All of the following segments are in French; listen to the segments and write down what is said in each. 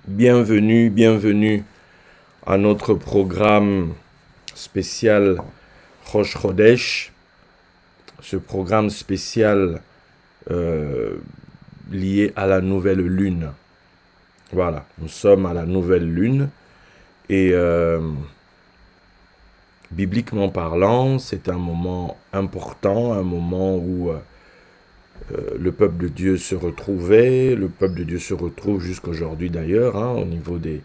Bienvenue, bienvenue à notre programme spécial Rosh Chodesh, ce programme spécial lié à la nouvelle lune. Voilà, nous sommes à la nouvelle lune et bibliquement parlant, c'est un moment important, un moment où le peuple de Dieu se retrouvait, le peuple de Dieu se retrouve jusqu'aujourd'hui d'ailleurs, au niveau de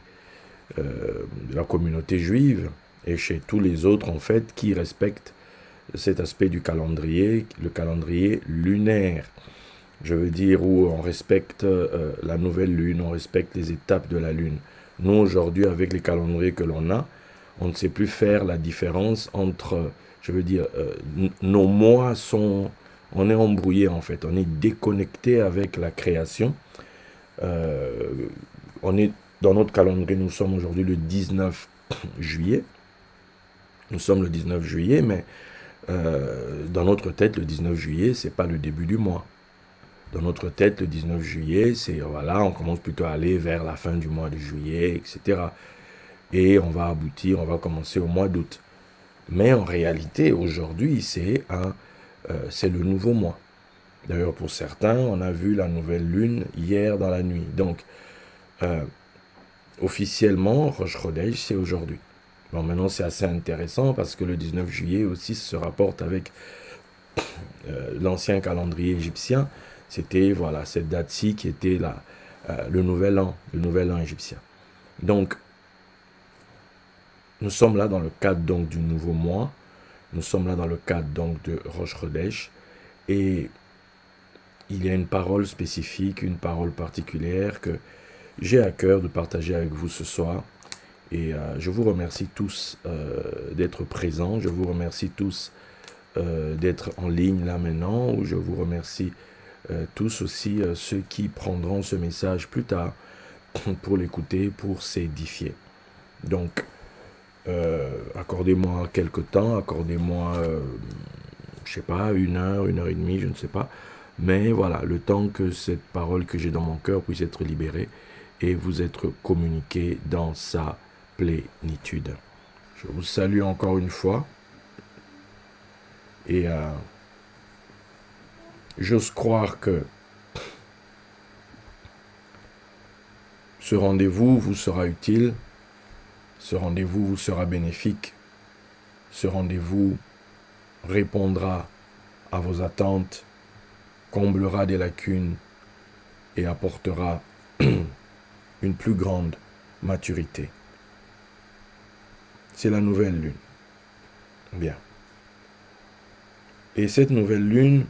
la communauté juive et chez tous les autres en fait qui respectent cet aspect du calendrier, le calendrier lunaire. Je veux dire où on respecte la nouvelle lune, on respecte les étapes de la lune. Nous aujourd'hui avec les calendriers que l'on a, on ne sait plus faire la différence entre, je veux dire, nos mois sont, on est embrouillé en fait, on est déconnecté avec la création. On est dans notre calendrier, nous sommes aujourd'hui le 19 juillet. Nous sommes le 19 juillet, mais dans notre tête, le 19 juillet, c'est pas le début du mois. Dans notre tête, le 19 juillet, c'est, voilà, on commence plutôt à aller vers la fin du mois de juillet, etc. Et on va aboutir, on va commencer au mois d'août. Mais en réalité, aujourd'hui, c'est le nouveau mois. D'ailleurs, pour certains, on a vu la nouvelle lune hier dans la nuit. Donc, officiellement, Rosh Chodesh, c'est aujourd'hui. Bon, maintenant, c'est assez intéressant parce que le 19 juillet aussi se rapporte avec l'ancien calendrier égyptien. C'était, voilà, cette date-ci qui était le nouvel an égyptien. Donc, nous sommes là dans le cadre donc du nouveau mois. Nous sommes là dans le cadre donc de Rosh Chodesh. Et il y a une parole spécifique, une parole particulière que j'ai à cœur de partager avec vous ce soir. Et je vous remercie tous d'être présents. Je vous remercie tous d'être en ligne là maintenant. Ou je vous remercie tous aussi ceux qui prendront ce message plus tard pour l'écouter, pour s'édifier. Donc, accordez-moi quelques temps, accordez-moi, je sais pas, une heure et demie, je ne sais pas. Mais voilà, le temps que cette parole que j'ai dans mon cœur puisse être libérée et vous être communiquée dans sa plénitude. Je vous salue encore une fois. Et j'ose croire que ce rendez-vous vous sera utile. Ce rendez-vous vous sera bénéfique. Ce rendez-vous répondra à vos attentes, comblera des lacunes et apportera une plus grande maturité. C'est la nouvelle lune. Bien. Et cette nouvelle lune,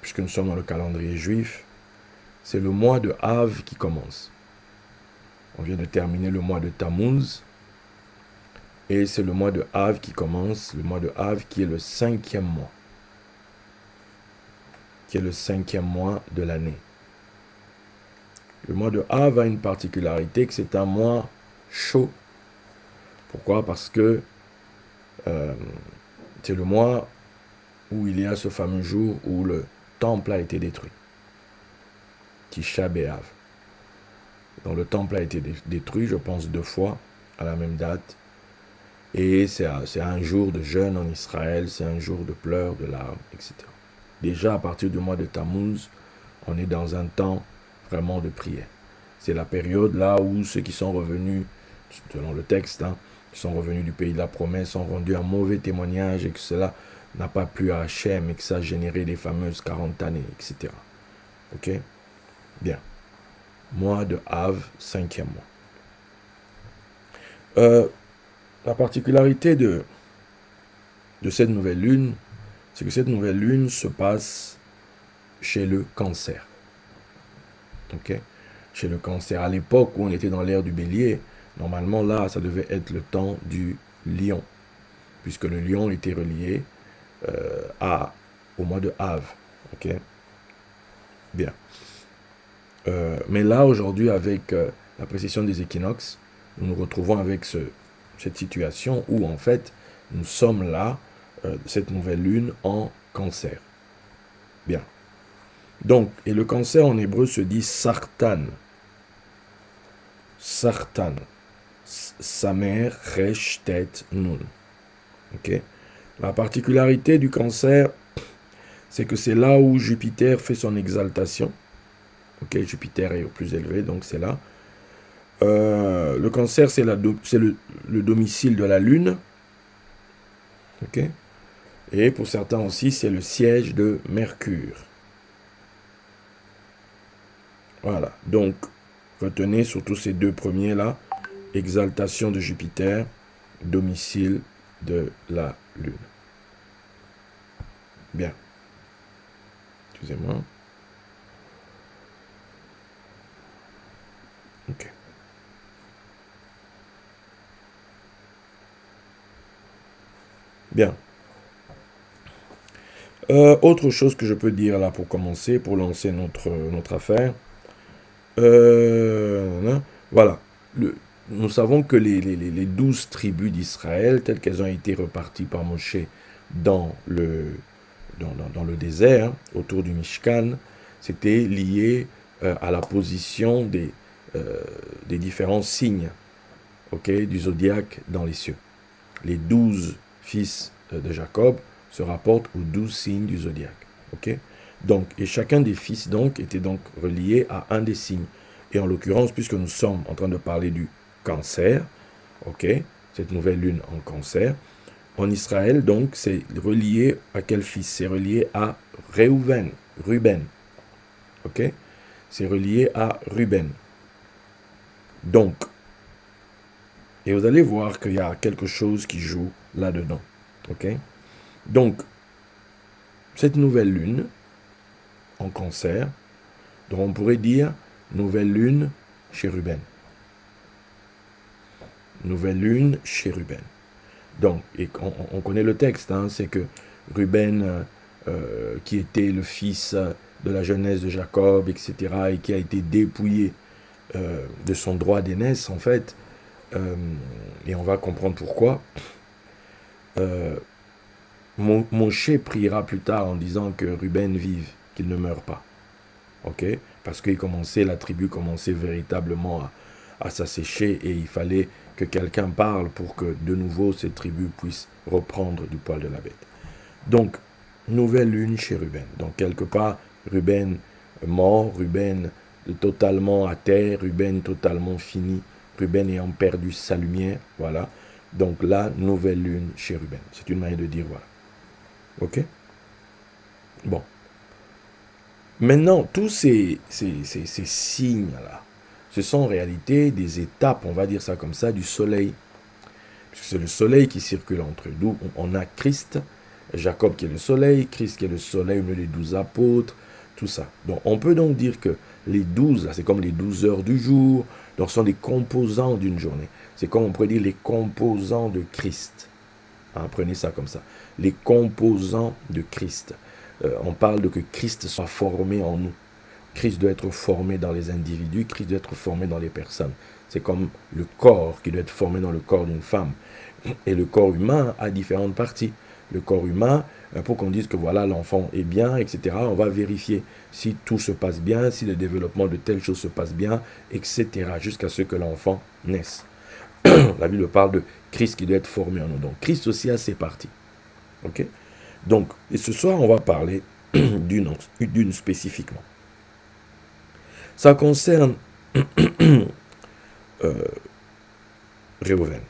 puisque nous sommes dans le calendrier juif, c'est le mois de Av qui commence. On vient de terminer le mois de Tammuz. Et c'est le mois de Av qui commence, le mois de Av qui est le 5e mois. Qui est le 5e mois de l'année. Le mois de Av a une particularité, que c'est un mois chaud. Pourquoi? Parce que c'est le mois où il y a ce fameux jour où le temple a été détruit. Tisha B'Av. Donc le temple a été détruit, je pense 2 fois, à la même date. Et c'est un jour de jeûne en Israël, c'est un jour de pleurs, de larmes, etc. Déjà à partir du mois de Tammuz, on est dans un temps vraiment de prière. C'est la période là où ceux qui sont revenus, selon le texte, qui sont revenus du pays de la promesse, ont rendu un mauvais témoignage et que cela n'a pas plu à Hachem et que ça a généré les fameuses 40 années, etc. Ok? Bien. Mois de Av, 5e mois. La particularité de cette nouvelle lune, c'est que cette nouvelle lune se passe chez le Cancer. Ok? Chez le Cancer. À l'époque où on était dans l'ère du Bélier, normalement là, ça devait être le temps du Lion, puisque le Lion était relié au mois de Av. Ok? Bien. Mais là, aujourd'hui, avec la précision des équinoxes, nous nous retrouvons avec cette situation où, en fait, nous sommes là, cette nouvelle lune en Cancer. Bien. Donc, et le cancer en hébreu se dit sartan. Sartan. Samer, resh, tet, nun. Ok. La particularité du cancer, c'est que c'est là où Jupiter fait son exaltation. Ok, Jupiter est au plus élevé, donc c'est là. Le cancer, c'est le domicile de la Lune. Ok. Et pour certains aussi, c'est le siège de Mercure. Voilà. Donc, retenez surtout ces deux premiers-là. Exaltation de Jupiter, domicile de la Lune. Bien. Excusez-moi. Ok. Bien. Autre chose que je peux dire là pour commencer, pour lancer notre affaire. Voilà. Nous savons que les 12 tribus d'Israël, telles qu'elles ont été reparties par Moshe dans le désert, autour du Mishkan, c'était lié à la position des différents signes, ok, du zodiaque dans les cieux. Les 12 fils de Jacob se rapportent aux 12 signes du zodiaque. Ok. Donc, et chacun des fils donc était donc relié à un des signes. Et en l'occurrence, puisque nous sommes en train de parler du cancer, ok, cette nouvelle lune en cancer, en Israël, donc, c'est relié à quel fils? C'est relié à Ruben. Ok. C'est relié à Ruben. Donc, et vous allez voir qu'il y a quelque chose qui joue là-dedans. Ok. Donc, cette nouvelle lune en cancer, donc on pourrait dire nouvelle lune chez Ruben. Nouvelle lune chez Ruben. Donc, et on connaît le texte, hein, c'est que Ruben, qui était le fils de la jeunesse de Jacob, etc., et qui a été dépouillé de son droit d'aînesse, en fait, et on va comprendre pourquoi, Moshe priera plus tard en disant que Ruben vive, qu'il ne meure pas. Ok? Parce que la tribu commençait véritablement à s'assécher et il fallait que quelqu'un parle pour que de nouveau cette tribu puisse reprendre du poil de la bête. Donc, nouvelle lune chez Ruben. Donc, quelque part, Ruben mort, Ruben totalement à terre, Ruben totalement fini, Ruben ayant perdu sa lumière, voilà. Donc là, nouvelle lune chez Ruben. C'est une manière de dire voilà. Ok? Bon. Maintenant, tous ces signes-là, ce sont en réalité des étapes, on va dire ça comme ça, du soleil. Puisque c'est le soleil qui circule entre eux. D'où on a Christ, Jacob qui est le soleil, Christ qui est le soleil, les 12 apôtres, tout ça. Donc on peut donc dire que les 12, c'est comme les 12 heures du jour, donc ce sont des composants d'une journée. C'est comme on pourrait dire les composants de Christ. Hein, prenez ça comme ça. Les composants de Christ. On parle de que Christ soit formé en nous. Christ doit être formé dans les individus, Christ doit être formé dans les personnes. C'est comme le corps qui doit être formé dans le corps d'une femme. Et le corps humain a différentes parties. Le corps humain, pour qu'on dise que voilà, l'enfant est bien, etc., on va vérifier si tout se passe bien, si le développement de telle chose se passe bien, etc., jusqu'à ce que l'enfant naisse. La Bible parle de Christ qui doit être formé en nous. Donc, Christ aussi a ses parties. Ok? Donc, et ce soir, on va parler d'une spécifiquement. Ça concerne Réhouven.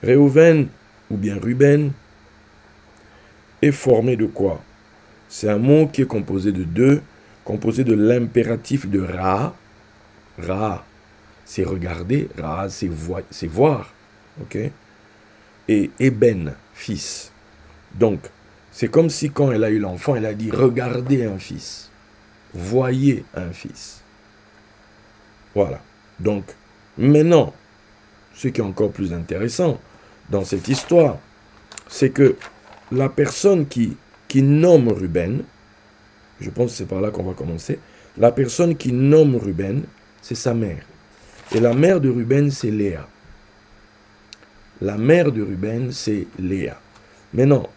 Réhouven, ou bien Ruben, est formé de quoi? C'est un mot qui est composé de deux, composé de l'impératif de Ra. Ra, c'est regarder, Ra, c'est voir. Ok? Et Eben, fils. Donc, c'est comme si quand elle a eu l'enfant, elle a dit regardez un fils. Voyez un fils. Voilà. Donc, maintenant, ce qui est encore plus intéressant dans cette histoire, c'est que la personne qui nomme Ruben, je pense que c'est par là qu'on va commencer, la personne qui nomme Ruben, c'est sa mère. Et la mère de Ruben, c'est Léa. La mère de Ruben, c'est Léa. Maintenant,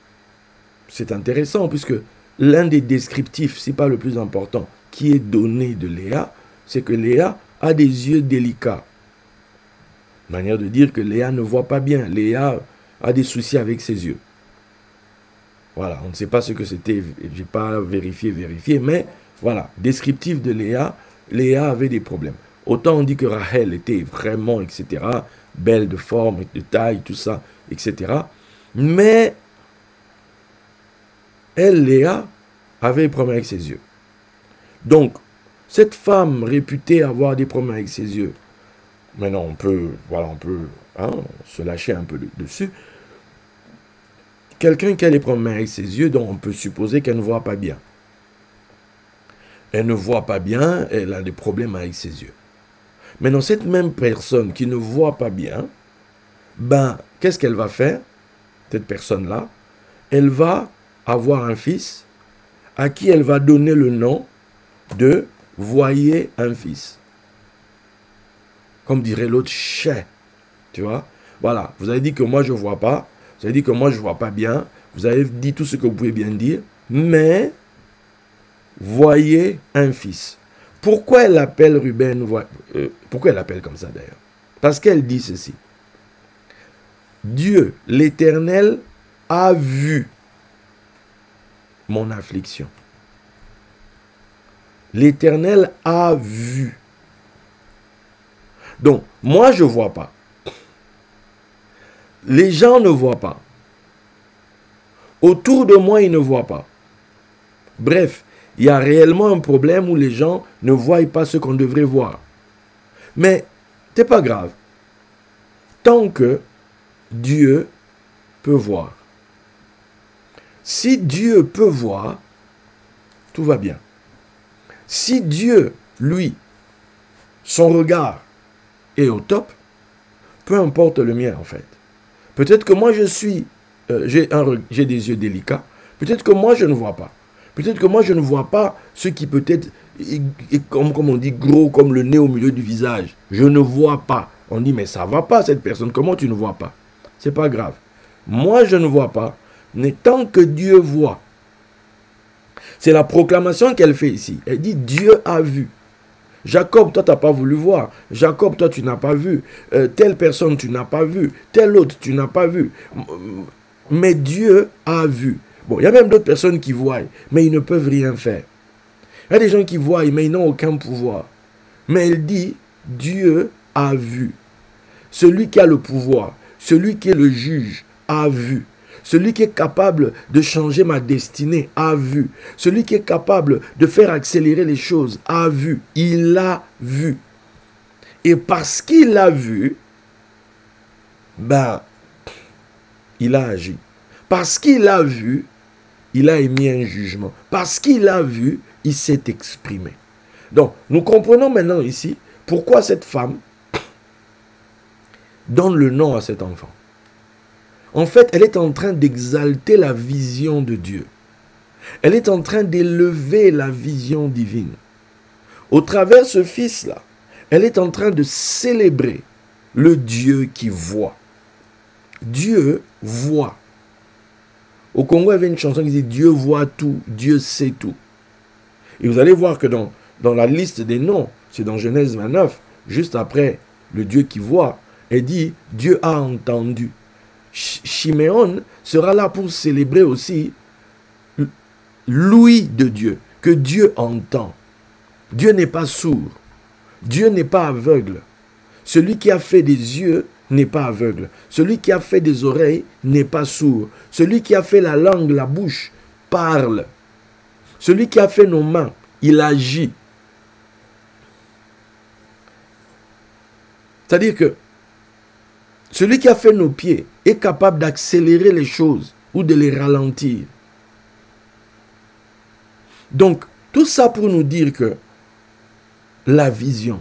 c'est intéressant puisque l'un des descriptifs, si pas le plus important, qui est donné de Léa, c'est que Léa a des yeux délicats. Manière de dire que Léa ne voit pas bien. Léa a des soucis avec ses yeux. Voilà, on ne sait pas ce que c'était, je n'ai pas vérifié, mais voilà, descriptif de Léa, Léa avait des problèmes. Autant on dit que Rachel était vraiment, etc., belle de forme, de taille, tout ça, etc. Mais elle, Léa, avait des problèmes avec ses yeux. Donc, cette femme réputée avoir des problèmes avec ses yeux, maintenant on peut, voilà, se lâcher un peu dessus. Quelqu'un qui a des problèmes avec ses yeux, donc on peut supposer qu'elle ne voit pas bien. Elle ne voit pas bien, elle a des problèmes avec ses yeux. Maintenant, cette même personne qui ne voit pas bien, ben, qu'est-ce qu'elle va faire? Cette personne-là, elle va avoir un fils à qui elle va donner le nom de « voyez un fils ». Comme dirait l'autre, « chais ». Tu vois? Voilà, vous avez dit que moi je ne vois pas, vous avez dit que moi je ne vois pas bien, vous avez dit tout ce que vous pouvez bien dire, mais voyez un fils. Pourquoi elle appelle Ruben, pourquoi elle appelle comme ça d'ailleurs? Parce qu'elle dit ceci. Dieu, l'Éternel, a vu mon affliction. L'Éternel a vu. Donc, moi je ne vois pas. Les gens ne voient pas. Autour de moi, ils ne voient pas. Bref, il y a réellement un problème où les gens ne voient pas ce qu'on devrait voir. Mais, c'est pas grave. Tant que Dieu peut voir. Si Dieu peut voir, tout va bien. Si Dieu, lui, son regard est au top, peu importe le mien en fait. Peut-être que moi j'ai des yeux délicats. Peut-être que moi je ne vois pas. Peut-être que moi je ne vois pas ce qui peut-être est comme on dit gros comme le nez au milieu du visage. Je ne vois pas. On dit mais ça va pas cette personne. Comment tu ne vois pas? C'est pas grave. Moi je ne vois pas. Mais tant que Dieu voit. C'est la proclamation qu'elle fait ici. Elle dit Dieu a vu. Jacob, toi, tu n'as pas voulu voir. Jacob, toi, tu n'as pas vu. Telle personne, tu n'as pas vu. Telle autre, tu n'as pas vu. Mais Dieu a vu. Bon, il y a même d'autres personnes qui voient, mais ils ne peuvent rien faire. Il y a des gens qui voient, mais ils n'ont aucun pouvoir. Mais elle dit, Dieu a vu. Celui qui a le pouvoir, celui qui est le juge, a vu. Celui qui est capable de changer ma destinée a vu. Celui qui est capable de faire accélérer les choses a vu. Il a vu. Et parce qu'il a vu, ben, il a agi. Parce qu'il a vu, il a émis un jugement. Parce qu'il a vu, il s'est exprimé. Donc, nous comprenons maintenant ici pourquoi cette femme donne le nom à cet enfant. En fait, elle est en train d'exalter la vision de Dieu. Elle est en train d'élever la vision divine. Au travers de ce fils-là, elle est en train de célébrer le Dieu qui voit. Dieu voit. Au Congo, il y avait une chanson qui dit « Dieu voit tout, Dieu sait tout ». Et vous allez voir que dans la liste des noms, c'est dans Genèse 29, juste après le Dieu qui voit, elle dit « Dieu a entendu ». Chiméon sera là pour célébrer aussi l'ouïe de Dieu, que Dieu entend. Dieu n'est pas sourd. Dieu n'est pas aveugle. Celui qui a fait des yeux n'est pas aveugle. Celui qui a fait des oreilles n'est pas sourd. Celui qui a fait la langue, la bouche, parle. Celui qui a fait nos mains, il agit. C'est-à-dire que celui qui a fait nos pieds est capable d'accélérer les choses ou de les ralentir. Donc, tout ça pour nous dire que la vision,